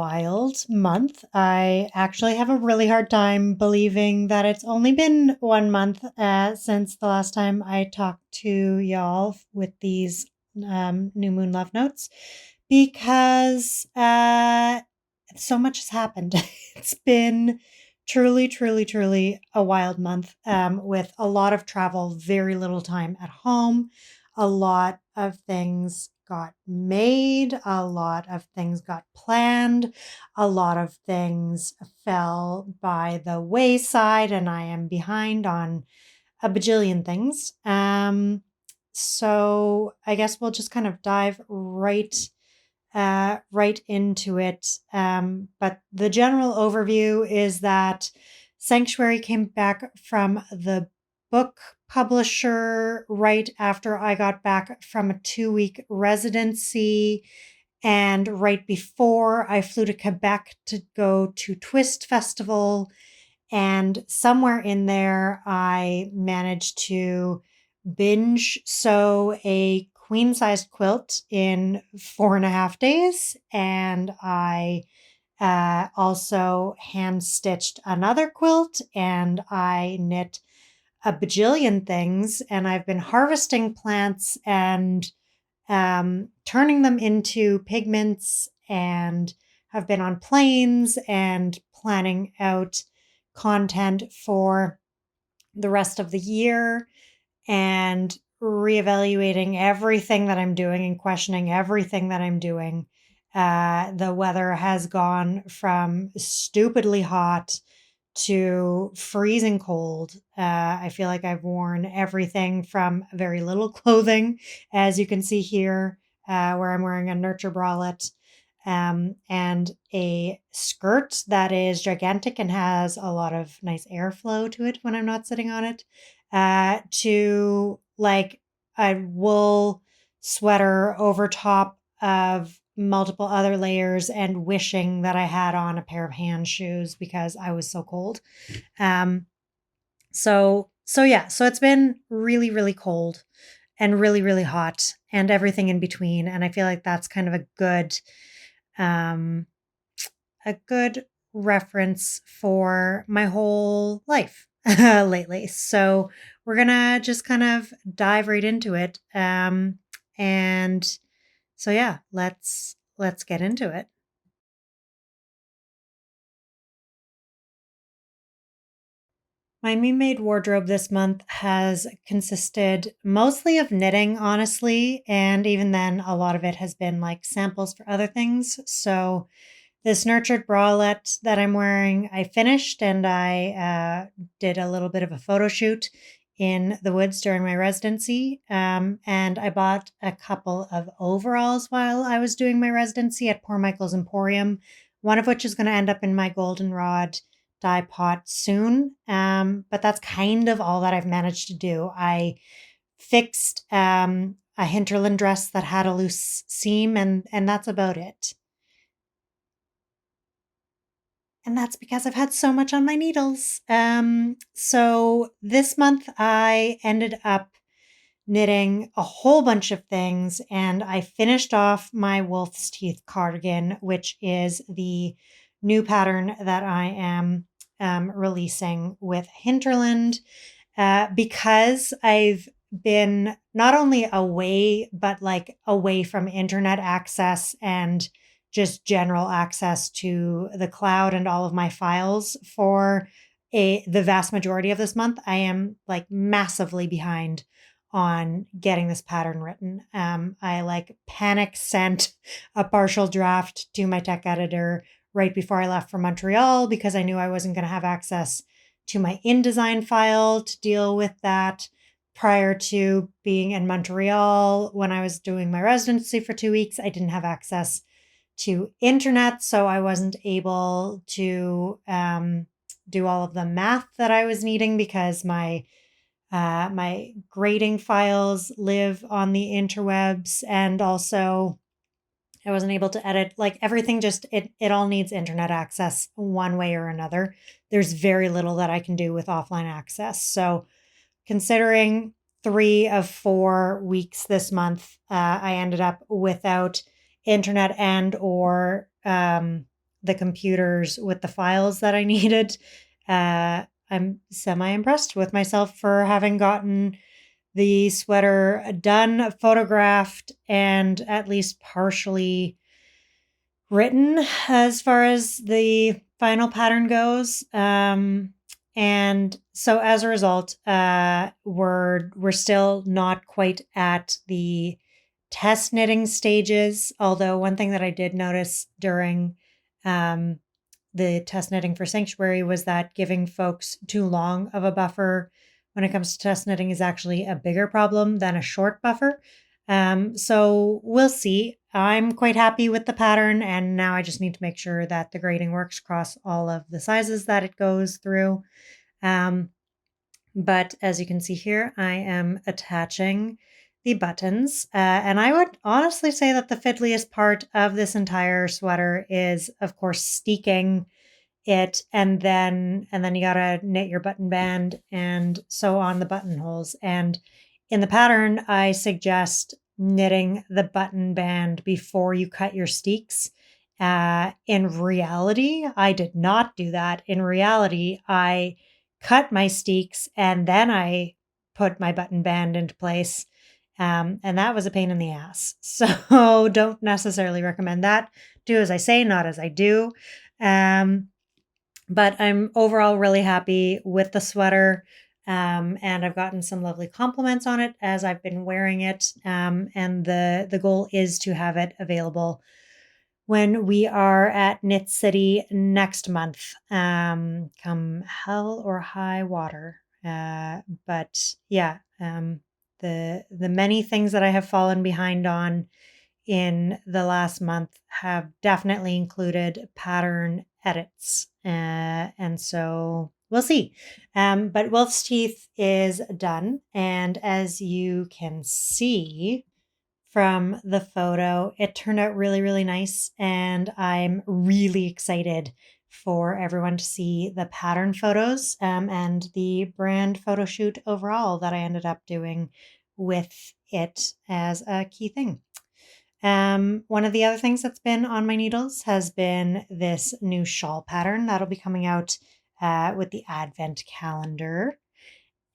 wild month. I actually have a really hard time believing that it's only been 1 month since the last time I talked to y'all with these new moon love notes because so much has happened. It's been truly, truly, truly a wild month with a lot of travel, very little time at home. A lot of things got made, a lot of things got planned, a lot of things fell by the wayside, and I am behind on a bajillion things. So I guess we'll just kind of dive right into it. But the general overview is that Sanctuary came back from the book publisher right after I got back from a 2 week residency. And right before I flew to Quebec to go to Twist Festival. And somewhere in there, I managed to binge sew a queen sized quilt in 4.5 days. And I also hand stitched another quilt and I knit a bajillion things. And I've been harvesting plants and turning them into pigments and have been on planes and planning out content for the rest of the year and reevaluating everything that I'm doing and questioning everything that I'm doing. The weather has gone from stupidly hot to freezing cold. I feel like I've worn everything from very little clothing, as you can see here, where I'm wearing a nurture bralette and a skirt that is gigantic and has a lot of nice airflow to it when I'm not sitting on it, to like a wool sweater over top of multiple other layers and wishing that I had on a pair of hand shoes because I was so cold. Um, so it's been really, really cold and really, really hot and everything in between. And I feel like that's kind of um, a good reference for my whole life lately. So we're gonna just kind of dive right into it. And so yeah, let's get into it. My me made wardrobe this month has consisted mostly of knitting, honestly, and even then, a lot of it has been like samples for other things. So this nurtured bralette that I'm wearing, I finished and I did a little bit of a photo shoot in the woods during my residency. And I bought a couple of overalls while I was doing my residency at Poor Michael's Emporium, one of which is going to end up in my goldenrod dye pot soon. But that's kind of all that I've managed to do. I fixed a hinterland dress that had a loose seam, and that's about it. And that's because I've had so much on my needles. So this month I ended up knitting a whole bunch of things and I finished off my wolf's teeth cardigan, which is the new pattern that I am releasing with Hinterland. Because I've been not only away, but like away from internet access and just general access to the cloud and all of my files for the vast majority of this month, I am like massively behind on getting this pattern written. I like panic sent a partial draft to my tech editor right before I left for Montreal because I knew I wasn't going to have access to my InDesign file to deal with that prior to being in Montreal. When I was doing my residency for 2 weeks, I didn't have access to internet, so I wasn't able to do all of the math that I was needing because my grading files live on the interwebs, and also I wasn't able to edit like everything. Just it all needs internet access one way or another. There's very little that I can do with offline access. So considering 3 of 4 weeks this month, I ended up without internet and or the computers with the files that I needed. I'm semi impressed with myself for having gotten the sweater done, photographed, and at least partially written as far as the final pattern goes. And so as a result, we're still not quite at the test knitting stages. Although one thing that I did notice during um, the test knitting for Sanctuary was that giving folks too long of a buffer when it comes to test knitting is actually a bigger problem than a short buffer. So we'll see. I'm quite happy with the pattern, and now I just need to make sure that the grading works across all of the sizes that it goes through. Um, but as you can see here, I am attaching the buttons. And I would honestly say that the fiddliest part of this entire sweater is, of course, steeking it, and then you gotta knit your button band and sew on the buttonholes. And in the pattern, I suggest knitting the button band before you cut your steeks. In reality, I did not do that. In reality, I cut my steeks and then I put my button band into place. And that was a pain in the ass. So don't necessarily recommend that. Do as I say, not as I do. Um, but I'm overall really happy with the sweater. And I've gotten some lovely compliments on it as I've been wearing it. And the goal is to have it available when we are at Knit City next month, come hell or high water. But yeah, the many things that I have fallen behind on in the last month have definitely included pattern edits. And so we'll see. But Wolf's Teeth is done. And as you can see from the photo, it turned out really, really nice. And I'm really excited for everyone to see the pattern photos and the brand photo shoot overall that I ended up doing with it as a key thing. One of the other things that's been on my needles has been this new shawl pattern that'll be coming out with the Advent calendar.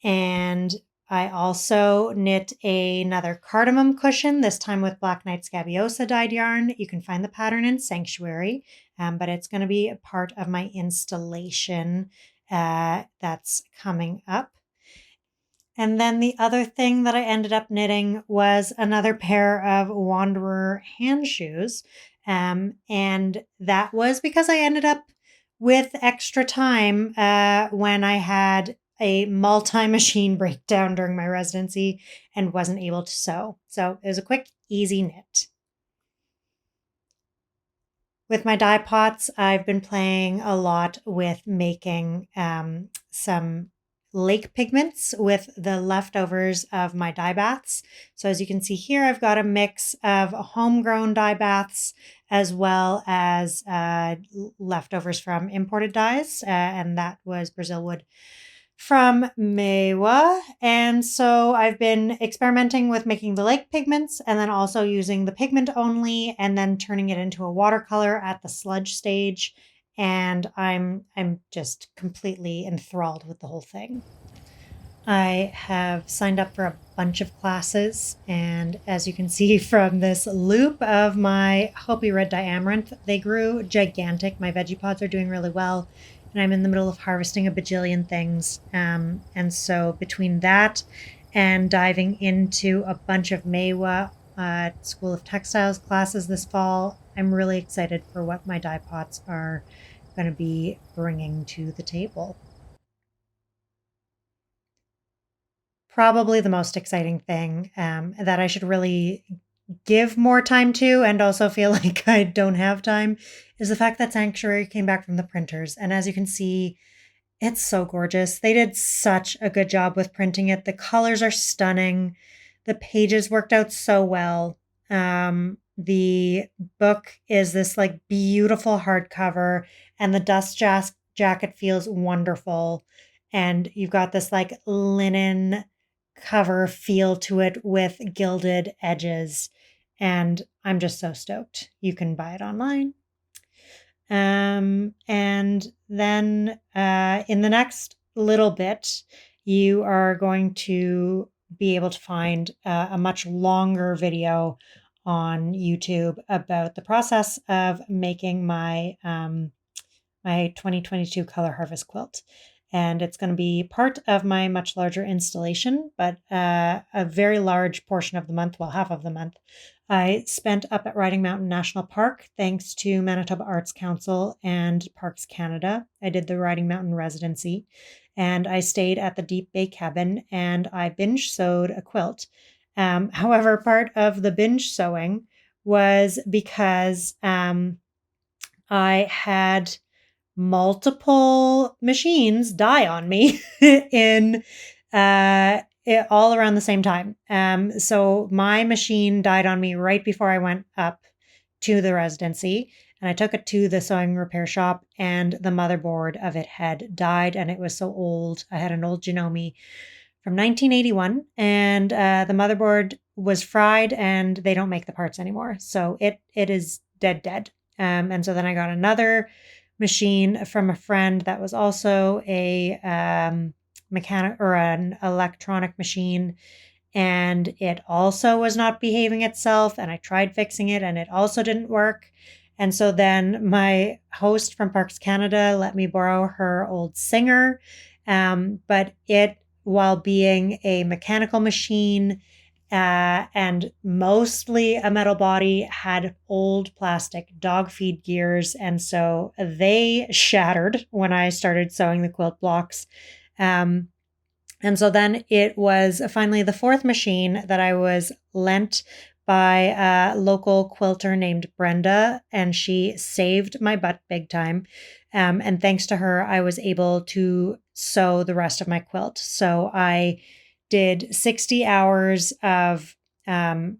And I also knit another cardamom cushion, this time with Black Knight Scabiosa dyed yarn. You can find the pattern in Sanctuary, but it's going to be a part of my installation that's coming up. And then the other thing that I ended up knitting was another pair of Wanderer hand shoes. And that was because I ended up with extra time when I had a multi machine breakdown during my residency and wasn't able to sew. So it was a quick, easy knit. With my dye pots, I've been playing a lot with making some lake pigments with the leftovers of my dye baths. So as you can see here, I've got a mix of homegrown dye baths as well as leftovers from imported dyes, and that was Brazil wood from Mewa. And so I've been experimenting with making the lake pigments and then also using the pigment only and then turning it into a watercolor at the sludge stage. And I'm just completely enthralled with the whole thing. I have signed up for a bunch of classes, and as you can see from this loop of my Hopi Red Diamaranth, they grew gigantic. My veggie pods are doing really well, and I'm in the middle of harvesting a bajillion things. And so between that and diving into a bunch of Mewa School of Textiles classes this fall, I'm really excited for what my dye pots are going to be bringing to the table. Probably the most exciting thing that I should really give more time to and also feel like I don't have time is the fact that Sanctuary came back from the printers. And as you can see, it's so gorgeous. They did such a good job with printing it. The colors are stunning. The pages worked out so well. The book is this like beautiful hardcover, and the jacket feels wonderful. And you've got this like linen cover feel to it with gilded edges. And I'm just so stoked. You can buy it online. And then in the next little bit, you are going to be able to find a much longer video on YouTube about the process of making my 2022 Color Harvest quilt. And it's going to be part of my much larger installation, but a very large portion of the month, well, half of the month, I spent up at Riding Mountain National Park thanks to Manitoba Arts Council and Parks Canada. I did the Riding Mountain residency and I stayed at the Deep Bay cabin and I binge sewed a quilt. However, part of the binge sewing was because I had multiple machines die on me in all around the same time. So my machine died on me right before I went up to the residency, and I took it to the sewing repair shop, and the motherboard of it had died, and it was so old. I had an old Janome from 1981, and the motherboard was fried, and they don't make the parts anymore, so it is dead. And so then I got another machine from a friend that was also a mechanic or an electronic machine, and it also was not behaving itself, and I tried fixing it and it also didn't work. And so then my host from Parks Canada let me borrow her old Singer, but it, while being a mechanical machine and mostly a metal body, had old plastic dog feed gears. And so they shattered when I started sewing the quilt blocks. Um, and so then it was finally the fourth machine that I was lent by a local quilter named Brenda, and she saved my butt big time. And thanks to her, I was able to sew the rest of my quilt. So I did 60 hours of um,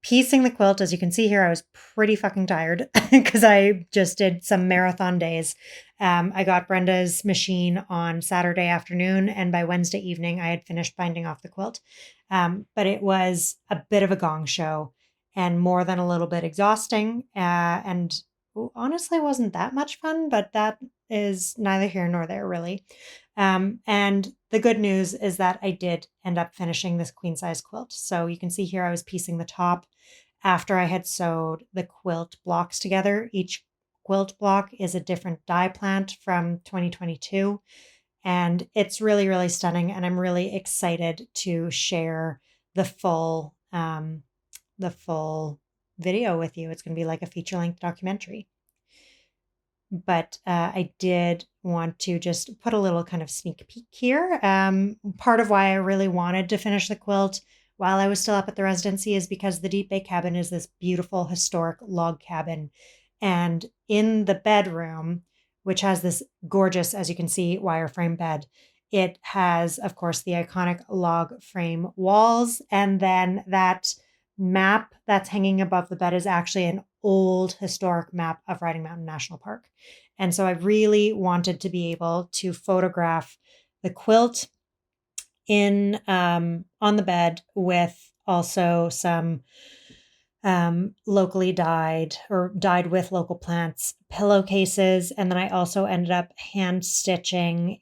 piecing the quilt. As you can see here, I was pretty fucking tired because I just did some marathon days. I got Brenda's machine on Saturday afternoon, and by Wednesday evening, I had finished binding off the quilt. But it was a bit of a gong show and more than a little bit exhausting. And honestly, wasn't that much fun, but that is neither here nor there, really. And the good news is that I did end up finishing this queen size quilt. So you can see here I was piecing the top after I had sewed the quilt blocks together. Each quilt block is a different dye plant from 2022. And it's really, really stunning. And I'm really excited to share the full video with you. It's going to be like a feature length documentary. But I did want to just put a little kind of sneak peek here. Part of why I really wanted to finish the quilt while I was still up at the residency is because the Deep Bay cabin is this beautiful historic log cabin. And in the bedroom, which has this gorgeous, as you can see, wireframe bed, it has, of course, the iconic log frame walls. And then that map that's hanging above the bed is actually an old historic map of Riding Mountain National Park. And so I really wanted to be able to photograph the quilt in on the bed with also some locally dyed or dyed with local plants pillowcases. And then I also ended up hand stitching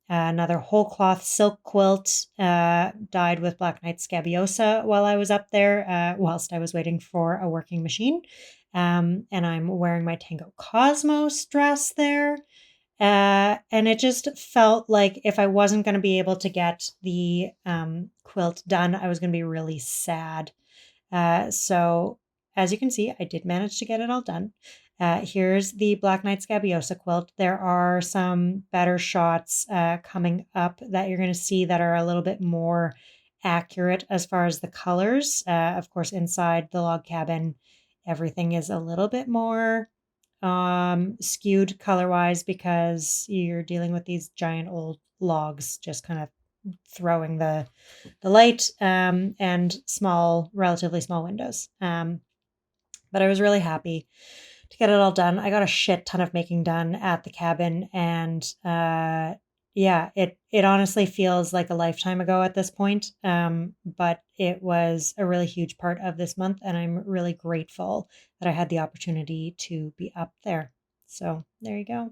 another whole cloth silk quilt dyed with Black Knight Scabiosa while I was up there, whilst I was waiting for a working machine. And I'm wearing my Tango Cosmos dress there. And it just felt like if I wasn't going to be able to get the quilt done, I was going to be really sad. So as you can see, I did manage to get it all done. Here's the Black Knight Scabiosa quilt. There are some better shots coming up that you're going to see that are a little bit more accurate as far as the colors. Of course, inside the log cabin, everything is a little bit more skewed color wise because you're dealing with these giant old logs just kind of throwing the light and relatively small windows. But I was really happy to get it all done. I got a shit ton of making done at the cabin, and yeah, it honestly feels like a lifetime ago at this point. But it was a really huge part of this month, and I'm really grateful that I had the opportunity to be up there. So there you go.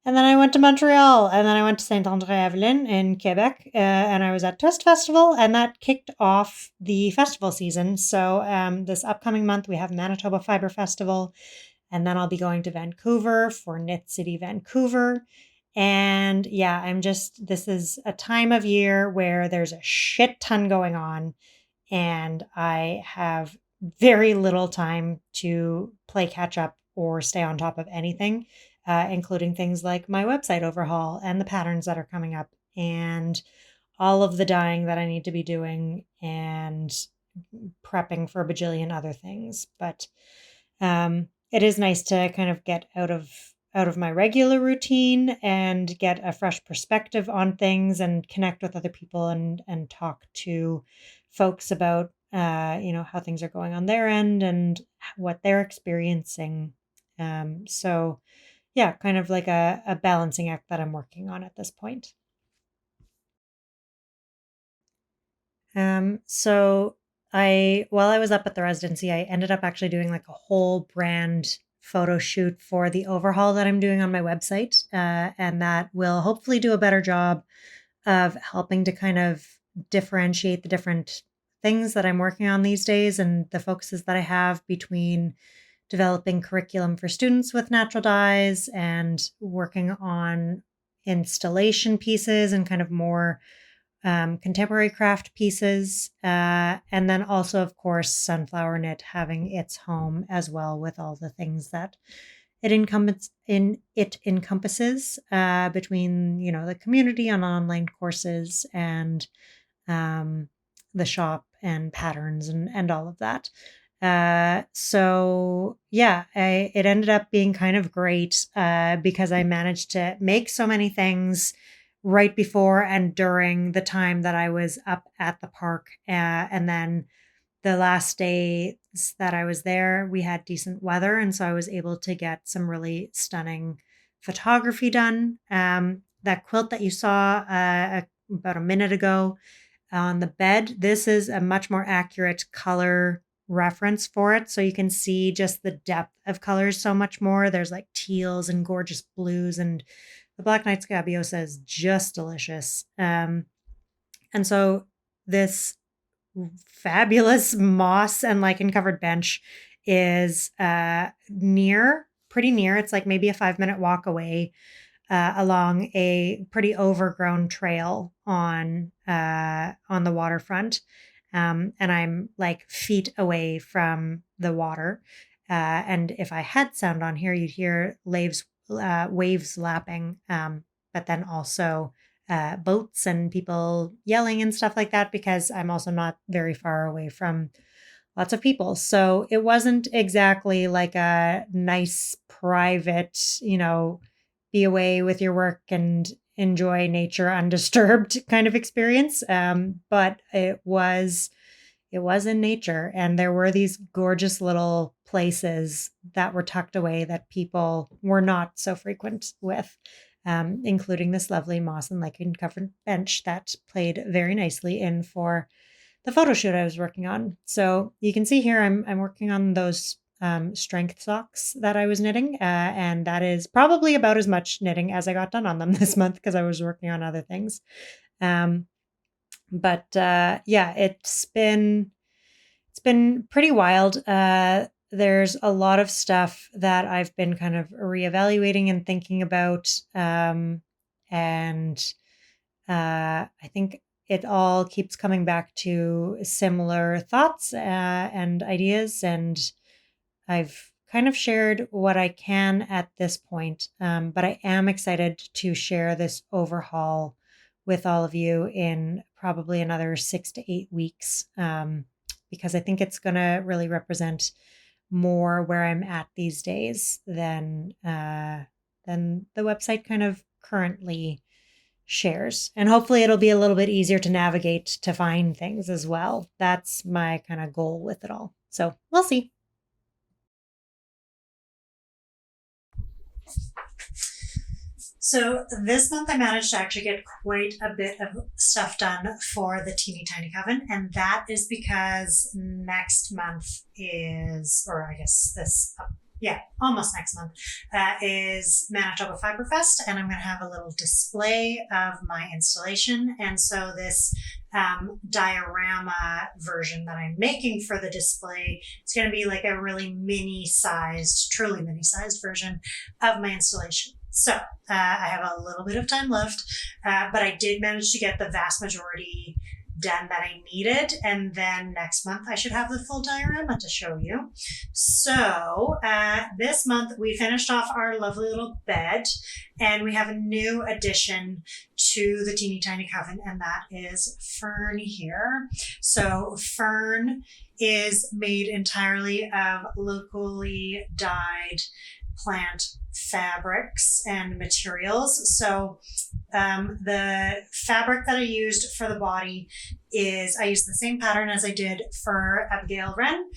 And then I went to Montreal, and then I went to Saint Andre Evelyn in Quebec, and I was at Twist Festival, and that kicked off the festival season. So this upcoming month, we have Manitoba Fiber Festival, and then I'll be going to Vancouver for Knit City Vancouver. And yeah, this is a time of year where there's a shit ton going on, and I have very little time to play catch up or stay on top of anything, including things like my website overhaul and the patterns that are coming up and all of the dyeing that I need to be doing and prepping for a bajillion other things. But it is nice to kind of get out of my regular routine and get a fresh perspective on things and connect with other people and talk to folks about how things are going on their end and what they're experiencing. So yeah, kind of like a balancing act that I'm working on at this point. So while I was up at the residency, I ended up actually doing like a whole brand photo shoot for the overhaul that I'm doing on my website. And that will hopefully do a better job of helping to kind of differentiate the different things that I'm working on these days and the focuses that I have between developing curriculum for students with natural dyes and working on installation pieces and kind of more contemporary craft pieces, and then also, of course, Sunflower Knit having its home as well with all the things that it encompasses between the community on online courses and um, the shop and patterns and all of that. So yeah, it ended up being kind of great because I managed to make so many things right before and during the time that I was up at the park. And then the last days that I was there, we had decent weather. And so I was able to get some really stunning photography done. That quilt that you saw about a minute ago on the bed, this is a much more accurate color reference for it. So you can see just the depth of colors so much more. There's like teals and gorgeous blues, and the Black Knight Scabiosa is just delicious. And so this fabulous moss and lichen covered bench is pretty near. It's like maybe a 5-minute walk away along a pretty overgrown trail on the waterfront, and I'm like feet away from the water. And if I had sound on here, you'd hear waves lapping, but then also boats and people yelling and stuff like that because I'm also not very far away from lots of people. So it wasn't exactly like a nice private, be away with your work and enjoy nature undisturbed kind of experience. But it was in nature, and there were these gorgeous little places that were tucked away that people were not so frequent with, including this lovely moss and lichen covered bench that played very nicely in for the photo shoot I was working on. So you can see here I'm working on those strength socks that I was knitting, and that is probably about as much knitting as I got done on them this month because I was working on other things. Um, but yeah, it's been pretty wild. There's a lot of stuff that I've been kind of reevaluating and thinking about, and I think it all keeps coming back to similar thoughts and ideas, and I've kind of shared what I can at this point, but I am excited to share this overhaul with all of you in probably another 6 to 8 weeks, because I think it's going to really represent more where I'm at these days than the website kind of currently shares. And hopefully it'll be a little bit easier to navigate to find things as well. That's my kind of goal with it all. So we'll see. So this month I managed to actually get quite a bit of stuff done for the teeny tiny coven, and that is because next month is, or I guess this yeah, almost next month, is Manitoba Fiber Fest, and I'm going to have a little display of my installation. And so this diorama version that I'm making for the display, it's going to be like a really mini-sized, truly mini-sized version of my installation. So I have a little bit of time left, but I did manage to get the vast majority done that I needed. And then next month I should have the full diorama to show you. So this month we finished off our lovely little bed, and we have a new addition to the teeny tiny coven, and that is Fern here. So Fern is made entirely of locally dyed plant fabrics and materials. So the fabric that I used for the body is, I used the same pattern as I did for Abigail Wren,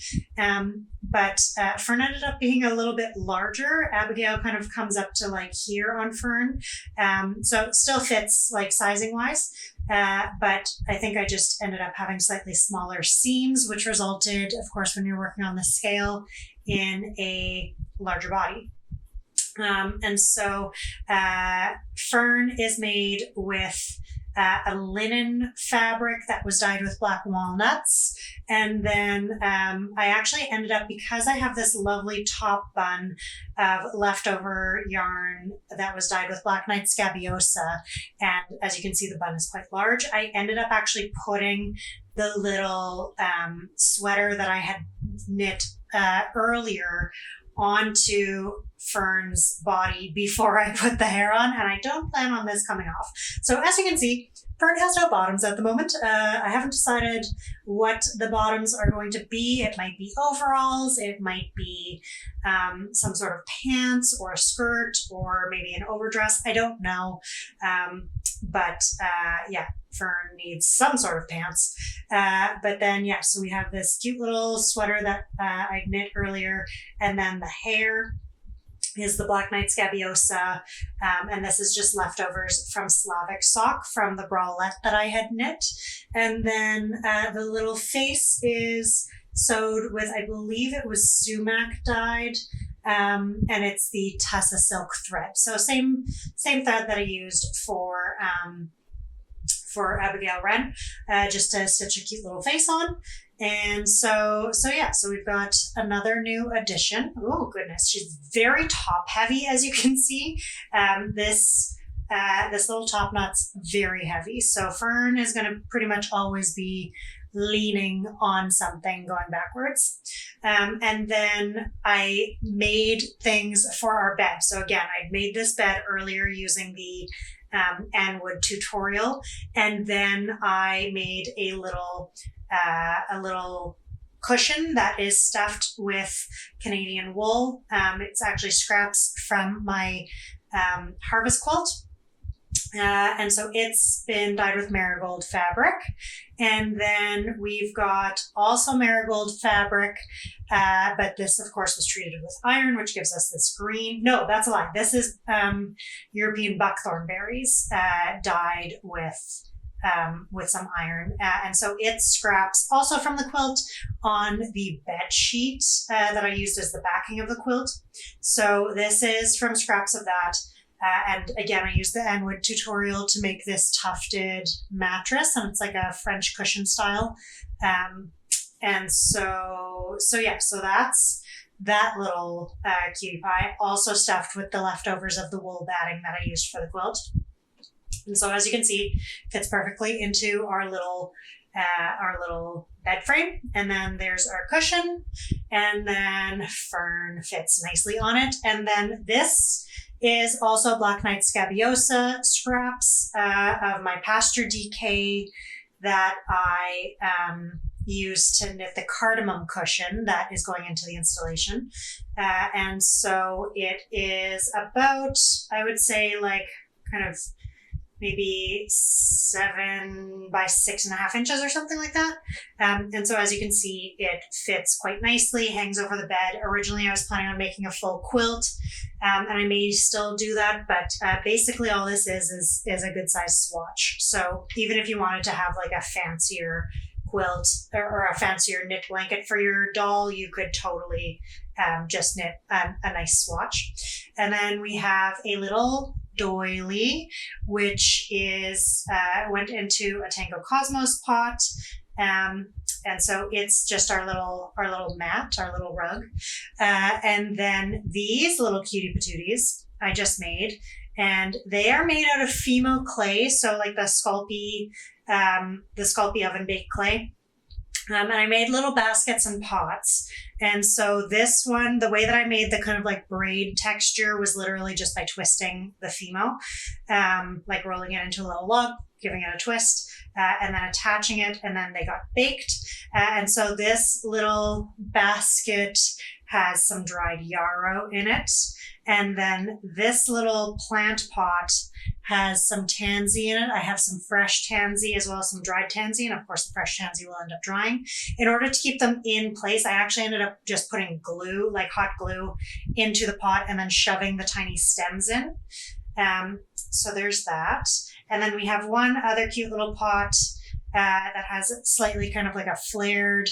but Fern ended up being a little bit larger. Abigail kind of comes up to like here on Fern, so it still fits like sizing wise, but I think I just ended up having slightly smaller seams, which resulted, of course, when you're working on the scale, in a larger body. And so Fern is made with a linen fabric that was dyed with black walnuts. And then I actually ended up, because I have this lovely top bun of leftover yarn that was dyed with black knight scabiosa, and as you can see, the bun is quite large, I ended up actually putting the little sweater that I had knit earlier onto Fern's body before I put the hair on, and I don't plan on this coming off. So as you can see, Fern has no bottoms at the moment. I haven't decided what the bottoms are going to be. It might be overalls, it might be some sort of pants or a skirt, or maybe an overdress. I don't know. But yeah, Fern needs some sort of pants. But then, yeah, so we have this cute little sweater that I knit earlier, and then the hair is the black knight scabiosa, and this is just leftovers from Slavic sock from the bralette that I had knit. And then the little face is sewed with, I believe it was sumac dyed, and it's the Tussa silk thread. So same thread that I used for Abigail Wren, just to stitch a cute little face on. And so yeah, so we've got another new addition. Oh goodness, she's very top heavy, as you can see. This little top knot's very heavy. So Fern is going to pretty much always be leaning on something going backwards. And then I made things for our bed. So again, I made this bed earlier using the Anwood tutorial, and then I made a little cushion that is stuffed with Canadian wool. It's actually scraps from my harvest quilt. And so it's been dyed with marigold fabric. And then we've got also marigold fabric, but this of course was treated with iron, which gives us this green. No, that's a lie. This is European buckthorn berries dyed with some iron. And so it scraps also from the quilt on the bed sheet that I used as the backing of the quilt. So this is from scraps of that. And again, I used the Anwood tutorial to make this tufted mattress, and it's like a French cushion style. And so yeah, so that's that little cutie pie, also stuffed with the leftovers of the wool batting that I used for the quilt. And so as you can see, fits perfectly into our little bed frame. And then there's our cushion, and then Fern fits nicely on it. And then this is also Black Knight Scabiosa scraps of my pasture DK that I used to knit the cardamom cushion that is going into the installation. And so it is about, I would say, like kind of maybe 7 by 6.5 inches or something like that. And so as you can see, it fits quite nicely, hangs over the bed. Originally, I was planning on making a full quilt, and I may still do that, but basically all this is a good size swatch. So even if you wanted to have like a fancier quilt or a fancier knit blanket for your doll, you could totally just knit a nice swatch. And then we have a little doily, which is went into a Tango Cosmos pot. And so it's just our little mat, our little rug. And then these little cutie patooties I just made, and they are made out of Fimo clay, so like the Sculpey oven baked clay. And I made little baskets and pots. And so this one, the way that I made the kind of like braid texture was literally just by twisting the Fimo, like rolling it into a little log, giving it a twist, and then attaching it, and then they got baked. And so this little basket has some dried yarrow in it. And then this little plant pot has some tansy in it. I have some fresh tansy as well as some dried tansy. And of course, the fresh tansy will end up drying. In order to keep them in place, I actually ended up just putting glue, like hot glue, into the pot and then shoving the tiny stems in. So there's that. And then we have one other cute little pot that has slightly kind of like a flared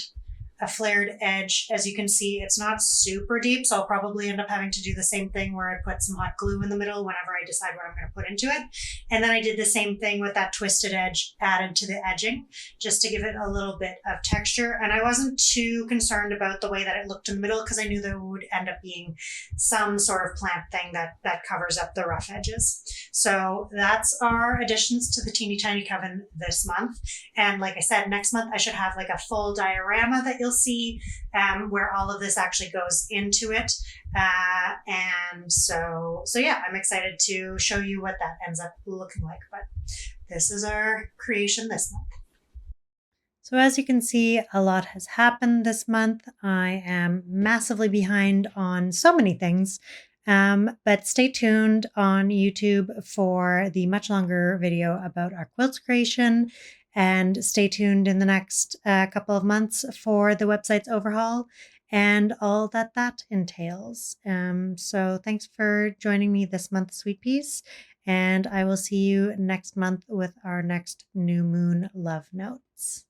edge. As you can see, it's not super deep, so I'll probably end up having to do the same thing where I put some hot glue in the middle whenever I decide what I'm going to put into it. And then I did the same thing with that twisted edge added to the edging, just to give it a little bit of texture. And I wasn't too concerned about the way that it looked in the middle, because I knew there would end up being some sort of plant thing that covers up the rough edges. So that's our additions to the Teeny Tiny Coven this month. And like I said, next month I should have like a full diorama that you'll see where all of this actually goes into it. And so yeah, I'm excited to show you what that ends up looking like. But this is our creation this month. So as you can see, a lot has happened this month. I am massively behind on so many things. But stay tuned on YouTube for the much longer video about our quilts creation, and stay tuned in the next couple of months for the website's overhaul and all that entails. So thanks for joining me this month, Sweet Peas, and I will see you next month with our next new moon love notes.